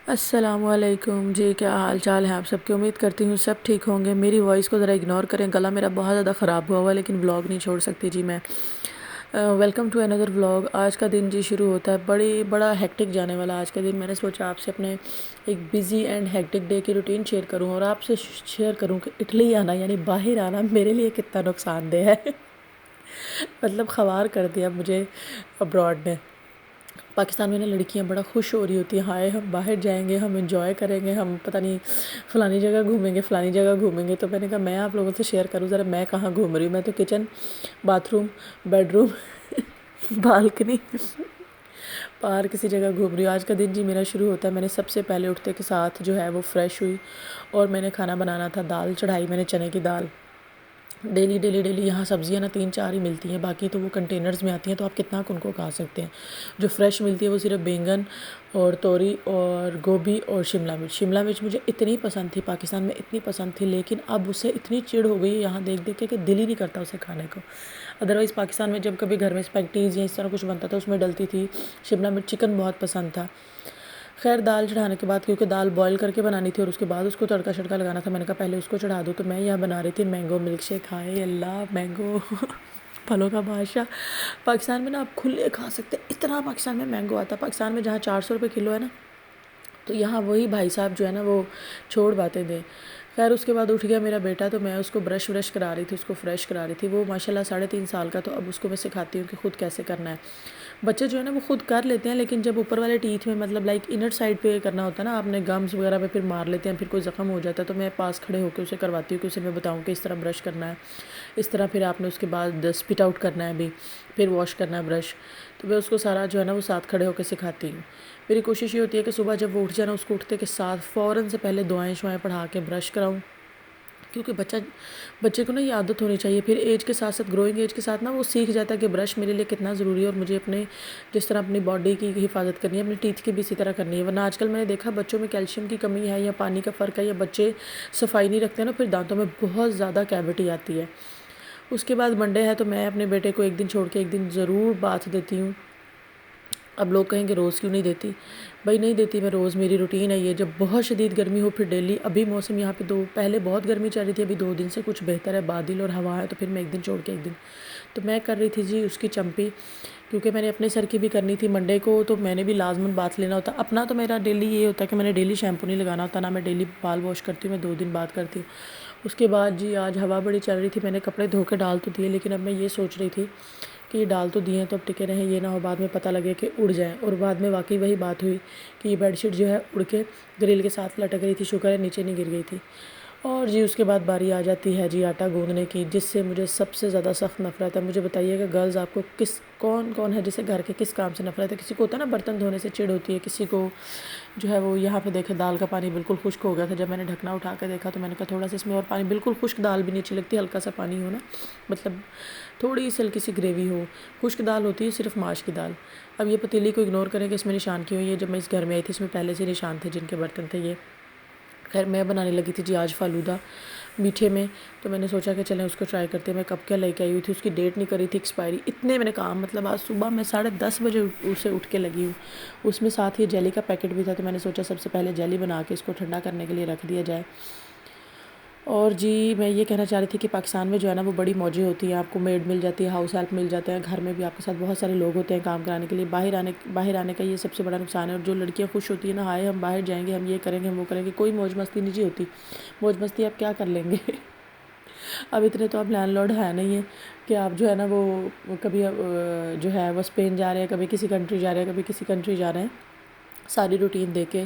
अस्सलामुअलैकुम जी, क्या हाल चाल है आप सबकी। उम्मीद करती हूँ सब ठीक होंगे। मेरी वॉइस को ज़रा इग्नोर करें, गला मेरा बहुत ज़्यादा ख़राब हुआ है लेकिन व्लॉग नहीं छोड़ सकती जी मैं। Welcome to another vlog. आज का दिन जी शुरू होता है बड़ा हेक्टिक जाने वाला आज का दिन। मैंने सोचा आपसे अपने एक बिज़ी एंड हेक्टिक डे की रूटीन शेयर करूँ और आपसे शेयर करूँ कि इटली आना यानी बाहर आना मेरे लिए कितना नुकसानदेह है। मतलब ख़वार कर दिया मुझे अब्रॉड ने। पाकिस्तान में ना लड़कियां बड़ा खुश हो रही होती हैं, हाय हम बाहर जाएंगे, हम इंजॉय करेंगे, हम पता नहीं फ़लानी जगह घूमेंगे, फ़लानी जगह घूमेंगे। तो मैंने कहा मैं आप लोगों से शेयर करूं ज़रा मैं कहाँ घूम रही हूँ। मैं तो किचन, बाथरूम, बेडरूम, बालकनी, बाहर किसी जगह घूम रही हूँ। आज का दिन जी मेरा शुरू होता है, मैंने सबसे पहले उठते के साथ जो है वो फ़्रेश हुई और मैंने खाना बनाना था। दाल चढ़ाई मैंने, चने की दाल। डेली यहाँ सब्ज़ियाँ ना 3-4 ही मिलती हैं, बाकी तो वो कंटेनर्स में आती हैं, तो आप कितना उनको खा सकते हैं। जो फ्रेश मिलती है वो सिर्फ बैंगन और तोरी और गोभी और शिमला मिर्च। शिमला मिर्च मुझे इतनी पसंद थी, पाकिस्तान में इतनी पसंद थी, लेकिन अब उससे इतनी चिढ़ हो गई है यहाँ देख देख के कि दिल ही नहीं करता उसे खाने को। अदरवाइज़ पाकिस्तान में जब कभी घर में स्पैगेटीज़ या इस तरह कुछ बनता था उसमें डलती थी शिमला मिर्च। चिकन बहुत पसंद था। खैर दाल चढ़ाने के बाद, क्योंकि दाल बॉईल करके बनानी थी और उसके बाद उसको तड़का शड़का लगाना था, मैंने कहा पहले उसको चढ़ा दूँ। तो मैं यहाँ बना रही थी मैंगो मिल्क शेक। हाय अल्लाह, मैंगो फलों का बादशाह। पाकिस्तान में ना आप खुले खा सकते हैं, इतना पाकिस्तान में मैंगो आता है। पाकिस्तान में जहाँ 400 रुपये किलो है ना, तो यहाँ वही भाई साहब जो है ना वो छोड़ बातें दें। खैर उसके बाद उठ गया मेरा बेटा, तो मैं उसको ब्रश व्रश करा रही थी, उसको फ्रेश करा रही थी। वो माशाल्लाह 3.5 साल का, तो अब उसको मैं सिखाती हूँ कि ख़ुद कैसे करना है। बच्चे जो है ना वो खुद कर लेते हैं, लेकिन जब ऊपर वाले टीथ में मतलब लाइक इनर साइड पे करना होता है ना, आपने गम्स वगैरह पे फिर मार लेते हैं, फिर कोई ज़ख्म हो जाता है, तो मैं पास खड़े होकर उसे करवाती हूँ कि उसे मैं बताऊँ कि इस तरह ब्रश करना है, इस तरह फिर आपने उसके बाद स्पिट आउट करना है, अभी फिर वॉश करना है ब्रश। तो मैं उसको सारा जो है ना वो साथ खड़े होकर सिखाती हूँ। मेरी कोशिश ये होती है कि सुबह जब वो उठ जाए ना, उसको उठते के साथ फ़ौरन से पहले दुआएं शुआएं पढ़ा के ब्रश कराऊँ, क्योंकि बच्चे को ना ये आदत होनी चाहिए। फिर एज के साथ साथ, ग्रोइंग एज के साथ ना वो सीख जाता है कि ब्रश मेरे लिए कितना ज़रूरी है और मुझे अपने जिस तरह अपनी बॉडी की हिफाजत करनी है, अपने टीथ की भी इसी तरह करनी है। वरना आजकल मैंने देखा बच्चों में कैल्शियम की कमी है या पानी का फ़र्क है या बच्चे सफाई नहीं रखते ना, फिर दांतों में बहुत ज़्यादा कैविटी आती है। उसके बाद मंडे है तो मैं अपने बेटे को एक दिन छोड़ के एक दिन ज़रूर बाथ देती हूँ। अब लोग कहेंगे रोज़ क्यों नहीं देती, भाई नहीं देती मैं रोज़, मेरी रूटीन है ये। जब बहुत शदीद गर्मी हो फिर डेली। अभी मौसम यहाँ पे पहले बहुत गर्मी चल रही थी, अभी 2 दिन से कुछ बेहतर है, बादल और हवा है, तो फिर मैं एक दिन छोड़ के एक दिन। तो मैं कर रही थी जी उसकी चंपी, क्योंकि मैंने अपने सर की भी करनी थी मंडे को, तो मैंने भी लाजमन बात लेना होता। अपना तो मेरा डेली ये होता है कि मैंने डेली शैम्पू नहीं लगाना होता, ना मैं डेली बाल वॉश करती हूँ, मैं 2 दिन बाद करती हूँ। उसके बाद जी आज हवा बड़ी चल रही थी, मैंने कपड़े धो के डाल तो दिए, लेकिन अब मैं ये सोच रही थी कि ये डाल तो दिए हैं तो अब टिके रहें, ये ना हो बाद में पता लगे कि उड़ जाएं। और बाद में वाकई वही बात हुई कि ये बेडशीट जो है उड़ के ग्रिल के साथ लटक रही थी, शुक्र है नीचे नहीं गिर गई थी। और जी उसके बाद बारी आ जाती है जी आटा गूंदने की, जिससे मुझे सबसे ज़्यादा सख्त नफरत है। मुझे बताइएगा गर्ल्स, आपको कौन कौन है जिसे घर के किस काम से नफरत है। किसी को होता है ना बर्तन धोने से चिढ़ होती है, किसी को जो है वो। यहाँ पे देखे दाल का पानी बिल्कुल खुश्क हो गया था, जब मैंने ढकना उठा कर देखा तो मैंने कहा थोड़ा सा इसमें और पानी। बिल्कुल खुश्क दाल भी नहीं अच्छी लगती, हल्का सा पानी हो ना, मतलब थोड़ी सी हल्की सी ग्रेवी हो। खुश्क दाल होती है सिर्फ माश की दाल। अब ये पतीली को इग्नोर करें कि इसमें निशान क्यों है, ये जब मैं इस घर में आई थी इसमें पहले से निशान थे जिनके बर्तन थे ये। खैर मैं बनाने लगी थी जी आज फ़ालूदा मीठे में, तो मैंने सोचा कि चलें उसको ट्राई करते हैं। मैं कब क्या लेके आई हुई थी, उसकी डेट नहीं करी थी एक्सपायरी। इतने मैंने काम, मतलब आज सुबह मैं 10:30 बजे उसे उठ के लगी हूँ। उसमें साथ ही जेली का पैकेट भी था, तो मैंने सोचा सबसे पहले जेली बना के इसको ठंडा करने के लिए रख दिया जाए। और जी मैं ये कहना चाह रही थी कि पाकिस्तान में जो है ना वो बड़ी मौजें होती हैं, आपको मेड मिल जाती है, हाउस हेल्प मिल जाते हैं, घर में भी आपके साथ बहुत सारे लोग होते हैं काम कराने के लिए। बाहर आने का ये सबसे बड़ा नुकसान है। और जो लड़कियां खुश होती है ना, हाय हम बाहर जाएंगे, हम ये करेंगे, हम वो करेंगे, कोई मौज मस्ती नहीं जी होती। मौज मस्ती आप क्या कर लेंगे अब इतने तो आप लैंडलॉर्ड है नहीं है कि आप जो है ना वो कभी जो है वो स्पेन जा रहे हैं, कभी किसी कंट्री जा रहे हैं, कभी किसी कंट्री जा रहे हैं। सारी रूटीन देख के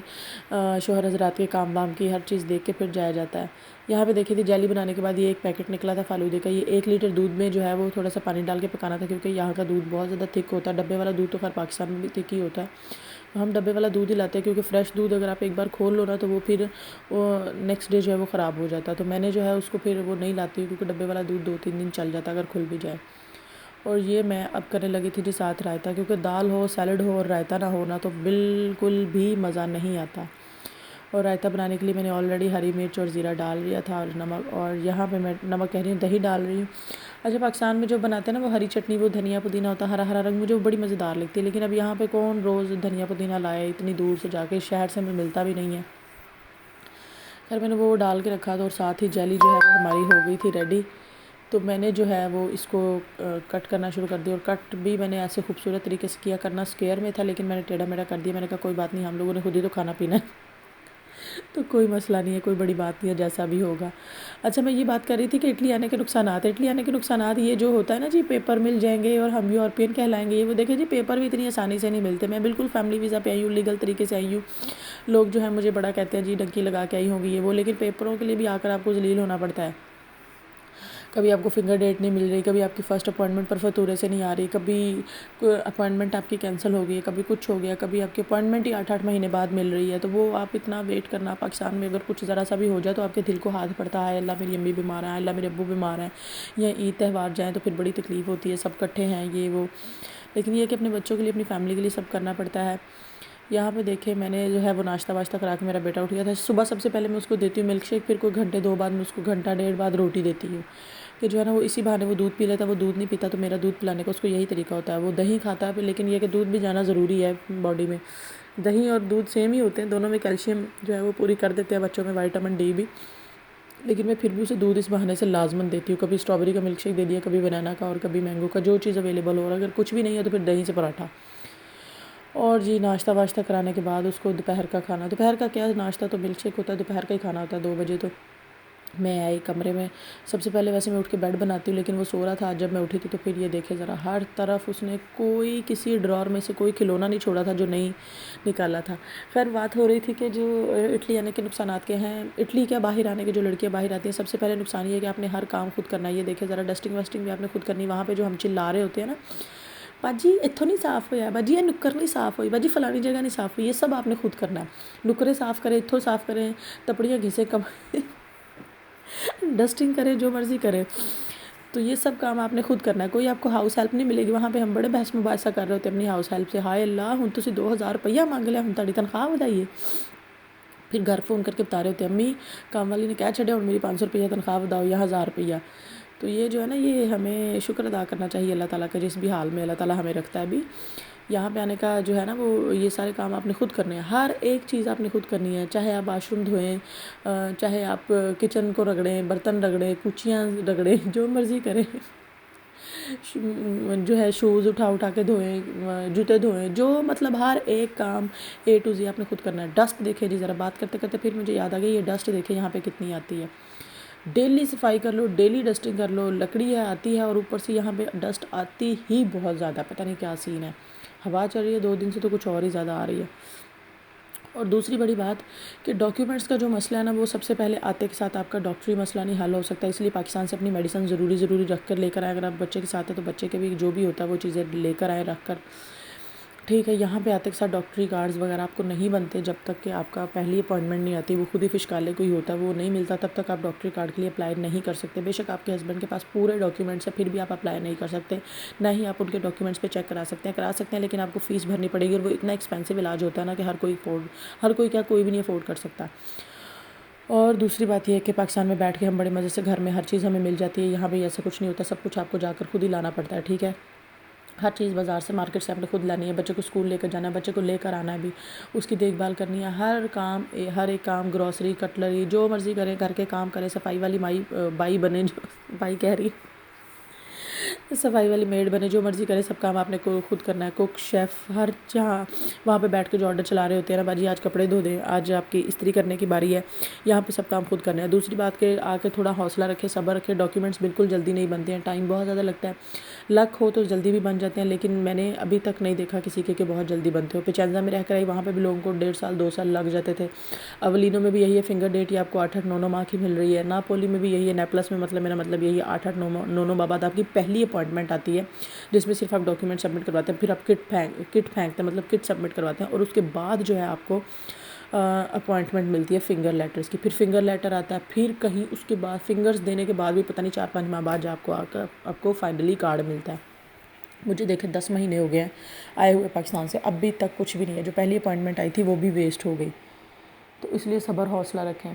शोहर हजरात के काम वाम की हर चीज़ देख के फिर जाया जाता है। यहाँ पे देखी थी जेली बनाने के बाद ये एक पैकेट निकला था फालूदे का। ये 1 लीटर दूध में जो है वो थोड़ा सा पानी डाल के पकाना था, क्योंकि यहाँ का दूध बहुत ज़्यादा थिक होता है। डब्बे वाला दूध तो खैर पाकिस्तान में भी थिक ही होता है, तो हम डब्बे वाला दूध ही लाते हैं, क्योंकि फ़्रेश दूध अगर आप एक बार खोल लो ना तो वो फिर वो नेक्स्ट डे जो है वो ख़राब हो जाता है। तो मैंने जो है उसको फिर वो नहीं लाती हूँ, क्योंकि डब्बे वाला दूध 2-3 दिन चल जाता है अगर खुल भी जाए। और ये मैं अब करने लगी थी जी साथ रायता, क्योंकि दाल हो, सैलड हो और रायता ना हो ना तो बिल्कुल भी मज़ा नहीं आता। और रायता बनाने के लिए मैंने ऑलरेडी हरी मिर्च और ज़ीरा डाल लिया था और नमक, और यहाँ पे मैं नमक कह रही हूँ, दही डाल रही हूँ। अच्छा, पाकिस्तान में जो बनाते हैं ना वो हरी चटनी, वो धनिया पुदीना होता है, हरा हरा रंग, मुझे वो बड़ी मज़ेदार लगती है। लेकिन अब यहाँ पे कौन रोज़ धनिया पुदीना लाए, इतनी दूर से जाके, शहर से हमें मिलता भी नहीं है। खैर मैंने वो डाल के रखा था और साथ ही जेली जो है वो हमारी हो गई थी रेडी। तो मैंने जो है वो इसको कट करना शुरू कर दिया, और कट भी मैंने ऐसे खूबसूरत तरीके से किया। करना स्क्वायर में था लेकिन मैंने टेढ़ा मेढ़ा कर दिया। मैंने कहा कोई बात नहीं, हम लोगों ने खुद ही तो खाना पीना है तो कोई मसला नहीं है, कोई बड़ी बात नहीं है, जैसा भी होगा। अच्छा, मैं ये बात कर रही थी कि इटली आने के नुकसानात। इटली आने के नुकसानात ये जो होता है ना जी, पेपर मिल जाएंगे और हम यूरोपियन कहलाएंगे। ये वो देखिए जी, पेपर भी इतनी आसानी से नहीं मिलते। मैं बिल्कुल फैमिली वीज़ा पे आई हूँ, लीगल तरीके से आई हूँ। लोग जो है मुझे बड़ा कहते हैं जी डंकी लगा के आई होंगी ये वो, लेकिन पेपरों के लिए भी आकर आपको जलील होना पड़ता है। कभी आपको फिंगर डेट नहीं मिल रही, कभी आपकी फ़र्स्ट अपॉइंटमेंट पर फतूरे से नहीं आ रही, कभी अपॉइंटमेंट आपकी कैंसिल हो गई है, कभी कुछ हो गया, कभी आपकी अपॉइंटमेंट ही 8-8 महीने बाद मिल रही है। तो वो आप इतना वेट करना, पाकिस्तान में अगर कुछ ज़रा सा भी हो जाए तो आपके दिल को हाथ पड़ता है, अल्लाह मेरी अम्मी बीमार है, अल्लाह मेरे अब्बू बीमार हैं, या ईद त्यौहार जाएँ तो फिर बड़ी तकलीफ़ होती है, सब इकट्ठे हैं ये वो। लेकिन ये कि अपने बच्चों के लिए, अपनी फैमिली के लिए सब करना पड़ता है। यहाँ पे देखे मैंने जो है वो नाश्ता वाश्ता करा के, मेरा बेटा उठ गया था। सुबह सबसे पहले मैं उसको देती हूँ मिल्क शेक, फिर कोई घंटे 2 बाद मैं उसको घंटा डेढ़ बाद रोटी देती हूँ कि जो है ना वो इसी बहाने वो दूध पी लेता है। वो दूध नहीं पीता तो मेरा दूध पिलाने का उसको यही तरीका होता है। वो दही खाता है लेकिन ये कि दूध भी जाना ज़रूरी है बॉडी में। दही और दूध सेम ही होते हैं, दोनों में कैल्शियम जो है वो पूरी कर देते हैं बच्चों में, विटामिन डी भी। लेकिन मैं फिर भी उसे दूध इस बहाने से लाजमन देती हूँ। कभी स्ट्रॉबेरी का मिल्क शेक दे दिया, कभी बनाना का, और कभी मैंगो का, जो चीज़ अवेलेबल हो। और अगर कुछ भी नहीं है तो फिर दही से पराठा। और जी नाश्ता वाश्ता कराने के बाद उसको दोपहर का खाना, दोपहर का क्या नाश्ता तो मिल्क शेक होता है, दोपहर का ही खाना होता है 2 बजे। तो मैं आई कमरे में, सबसे पहले वैसे मैं उठ के बेड बनाती हूँ लेकिन वो सो रहा था। आज जब मैं उठी थी तो फिर ये देखे ज़रा, हर तरफ उसने कोई किसी ड्रॉर में से कोई खिलौना नहीं छोड़ा था जो नहीं निकाला था। खैर बात हो रही थी कि जो इटली आने के नुकसानात के हैं, इटली क्या बाहर आने के, जो लड़कियाँ बाहर आती हैं, सबसे पहले नुकसान ये है कि आपने हर काम खुद करना है। ये देखे ज़रा, डस्टिंग वस्टिंग भी आपने खुद करनी। वहाँ पर जो हम चिल्ला रहे होते हैं ना, बाजी इत्थों नहीं साफ़ होया, बाजी ये नुक्कर नहीं साफ़ हुई, बाजी फलानी जगह नहीं साफ़ हुई, ये सब आपने खुद करना है। नुक्करे साफ़ करें, इत्थों साफ़ करें, तपड़ियाँ घिसे, कम डस्टिंग करें, जो मर्ज़ी करें, तो ये सब काम आपने खुद करना है। कोई आपको हाउस हेल्प नहीं मिलेगी। वहाँ पे हम बड़े बहस मुबासा कर रहे होते अपनी हाउस हेल्प से, हाय अल्लाह हुण तुसीं 2000 रुपया मंग लिया, हुण तुहाडी तनख्वाह वधाइए। फिर घर फ़ोन करके बता रहे होते अम्मी काम वाली ने कह छड्या हुण मेरी 500 रुपया तनख्वाह वधाओ या 1000 रुपया। तो ये जो है ना, ये हमें शुक्र अदा करना चाहिए अल्लाह ताला का, जिस भी हाल में अल्लाह ताला हमें रखता है। अभी यहाँ पे आने का जो है ना वो, ये सारे काम आपने खुद करने हैं, हर एक चीज़ आपने खुद करनी है। चाहे आप वाशरूम धोएं, चाहे आप किचन को रगड़ें, बर्तन रगड़ें, कुचियाँ रगड़ें, जो मर्ज़ी करें जो है शूज़ उठा उठा के धोएं, जूते धोएं, जो मतलब हर एक काम A to Z आपने खुद करना है। डस्ट देखें जी, ज़रा बात करते करते फिर मुझे याद आ गई, ये डस्ट देखें यहाँ पे कितनी आती है। डेली सफाई कर लो, डेली डस्टिंग कर लो, लकड़ी है आती है, और ऊपर से यहाँ पे डस्ट आती ही बहुत ज़्यादा, पता नहीं क्या सीन है। हवा चल रही है 2 दिन से तो कुछ और ही ज़्यादा आ रही है। और दूसरी बड़ी बात कि डॉक्यूमेंट्स का जो मसला है ना, वो सबसे पहले आते के साथ आपका डॉक्टरी मसला नहीं हल हो सकता। इसलिए पाकिस्तान से अपनी मेडिसिन ज़रूरी रख कर लेकर आए। अगर आप बच्चे के साथ है तो बच्चे के भी जो भी होता है वो चीज़ें लेकर आए, रख कर, ठीक है। यहाँ पे आते के साथ डॉक्टरी कार्ड्स वगैरह आपको नहीं बनते जब तक कि आपका पहली अपॉइंटमेंट नहीं आती। वो खुद ही फिशकाले कोई होता है, वो नहीं मिलता, तब तक आप डॉक्टरी कार्ड के लिए अप्लाई नहीं कर सकते। बेशक आपके हस्बैंड के पास पूरे डॉक्यूमेंट्स है, फिर भी आप अप्लाई नहीं कर सकते। ना ही आप उनके डॉक्यूमेंट्स पे चेक करा सकते हैं, लेकिन आपको फ़ीस भरनी पड़ेगी। और वो इतना एक्सपेंसिव इलाज होता है ना कि हर कोई क्या, कोई भी नहीं अफोर्ड कर सकता। और दूसरी बात यह है कि पाकिस्तान में बैठ के हम बड़े मज़े से घर में हर चीज़ हमें मिल जाती है। यहाँ पे ऐसा कुछ नहीं होता, सब कुछ आपको जाकर खुद ही लाना पड़ता है, ठीक है। हर चीज़ बाज़ार से, मार्केट से आपने खुद लानी है। बच्चे को स्कूल लेकर जाना है, बच्चे को लेकर आना है भी, उसकी देखभाल करनी है। हर एक काम, ग्रॉसरी, कटलरी, जो मर्ज़ी करें, घर के काम करें, सफाई वाली बाई बने, जो बाई कह रही सफाई वाली मेड बने, जो मर्ज़ी करे, सब काम आपने को खुद करना है। कुक, शेफ़, हर जहाँ वहाँ पे बैठ के जो ऑर्डर चला रहे होते हैं ना, बाजी आज कपड़े धो दें, आज आपकी इस्त्री करने की बारी है, यहाँ पे सब काम खुद करना है। दूसरी बात के आके थोड़ा हौसला रखें, सब्र रखें। डॉक्यूमेंट्स बिल्कुल जल्दी नहीं बनते हैं, टाइम बहुत ज़्यादा लगता है। लक हो तो जल्दी भी बन जाते हैं, लेकिन मैंने अभी तक नहीं देखा किसी के बहुत जल्दी बनते हो। पिचेंजा में रहकर आई, वहाँ पर भी लोगों को 1.5 साल 2 साल लग जाते थे। अवलिनो में भी यही है, फिंगर डेट ही आपको 8-8 9-9 माह की मिल रही है। नापोली में भी यही है, नेपलस में, मतलब मेरा मतलब यही है, 8-8 9-9 माह बाद आपकी पहली अपॉइंटमेंट आती है, जिसमें सिर्फ आप डॉक्यूमेंट सबमिट करवाते हैं। फिर आप किट फेंकते हैं, मतलब किट सबमिट करवाते हैं, और उसके बाद जो है आपको अपॉइंटमेंट मिलती है फिंगर लेटर्स की। फिर फिंगर लेटर आता है, फिर कहीं उसके बाद फिंगर्स देने के बाद भी पता नहीं 4-5 माह बाद आपको फाइनली कार्ड मिलता है। मुझे देखे 10 महीने हो गए हैं आए हुए पाकिस्तान से, अभी तक कुछ भी नहीं है। जो पहली अपॉइंटमेंट आई थी वो भी वेस्ट हो गई। तो इसलिए सब्र हौसला रखें।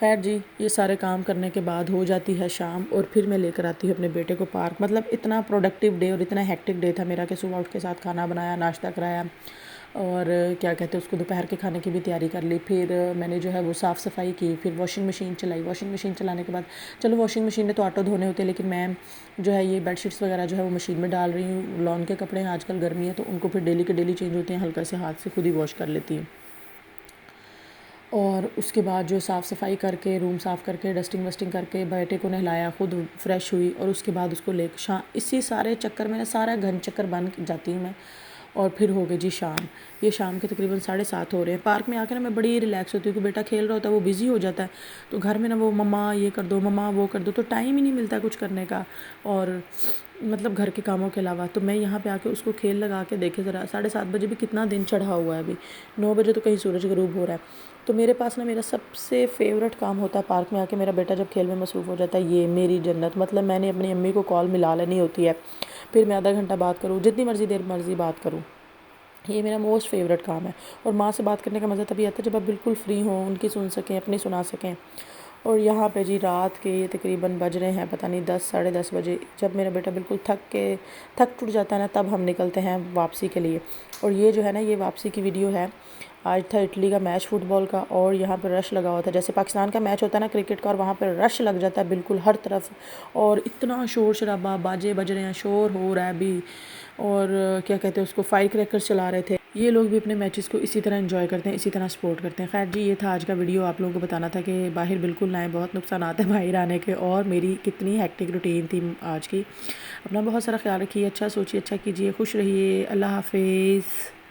खैर जी, ये सारे काम करने के बाद हो जाती है शाम और फिर मैं लेकर आती हूँ अपने बेटे को पार्क। मतलब इतना प्रोडक्टिव डे और इतना हेक्टिक डे था मेरा कि सुबह उठ के साथ खाना बनाया, नाश्ता कराया और क्या कहते हैं उसको दोपहर के खाने की भी तैयारी कर ली। फिर मैंने जो है वो साफ़ सफाई की, फिर वॉशिंग मशीन चलाई। वॉशिंग मशीन चलाने के बाद चलो वॉशिंग मशीन में तो ऑटो धोने होते हैं, लेकिन मैं जो है ये बेडशीट्स वगैरह जो है वो मशीन में डाल रही हूँ। लॉन के कपड़े हैं, आजकल गर्मी है तो उनको फिर डेली के डेली चेंज होते हैं, हल्का से हाथ से खुद ही वॉश कर लेती हूँ। और उसके बाद जो साफ़ सफाई करके, रूम साफ़ करके, डस्टिंग वस्टिंग करके बेटे को नहलाया, खुद फ्रेश हुई और उसके बाद उसको ले इसी सारे चक्कर में सारा घन चक्कर बन जाती हूँ मैं। और फिर हो गई जी शाम। ये शाम के तकरीबन 7:30 हो रहे हैं। पार्क में आकर ना मैं बड़ी रिलैक्स होती हूँ कि बेटा खेल रहा होता है, वो बिज़ी हो जाता है, तो घर में ना वो मम्मा ये कर दो, मम्मा वो कर दो, तो टाइम ही नहीं मिलता कुछ करने का और मतलब घर के कामों के अलावा। तो मैं यहाँ पे आके उसको खेल लगा के देखे ज़रा, 7:30 बजे भी कितना दिन चढ़ा हुआ है, अभी 9 बजे तो कहीं सूरज ग़रूब हो रहा है। तो मेरे पास ना मेरा सबसे फेवरेट काम होता है पार्क में आके, मेरा बेटा जब खेल में मसरूफ़ हो जाता है, ये मेरी जन्नत। मतलब मैंने अपनी अम्मी को कॉल मिला लेनी होती है, फिर मैं आधा घंटा बात करूँ, जितनी मर्ज़ी बात करूँ। ये मेरा मोस्ट फेवरेट काम है। और माँ से बात करने का मज़ा तभी आता है जब आप बिल्कुल फ्री हों, उनकी सुन सकें, अपनी सुना सकें। और यहाँ पे जी रात के ये तकरीबन बज रहे हैं पता नहीं 10 10:30 बजे। जब मेरा बेटा बिल्कुल थक टूट जाता है ना, तब हम निकलते हैं वापसी के लिए। और ये जो है ना, ये वापसी की वीडियो है। आज था इटली का मैच फुटबॉल का और यहाँ पर रश लगा हुआ था, जैसे पाकिस्तान का मैच होता है ना क्रिकेट का, और वहाँ पर रश लग जाता है बिल्कुल हर तरफ। और इतना शोर शराबा, बाजे बज रहे हैं, शोर हो रहा है अभी। और क्या कहते हैं उसको, फायर क्रैकर्स चला रहे थे। ये लोग भी अपने मैचेस को इसी तरह एंजॉय करते हैं, इसी तरह सपोर्ट करते हैं। खैर जी, ये था आज का वीडियो। आप लोगों को बताना था कि बाहर बिल्कुल ना आए, बहुत नुकसान आते हैं बाहर आने के। और मेरी कितनी हेक्टिक रूटीन थी आज की। अपना बहुत सारा ख्याल रखिए, अच्छा सोचिए, अच्छा कीजिए, खुश रहिए। अल्लाह हाफिज़।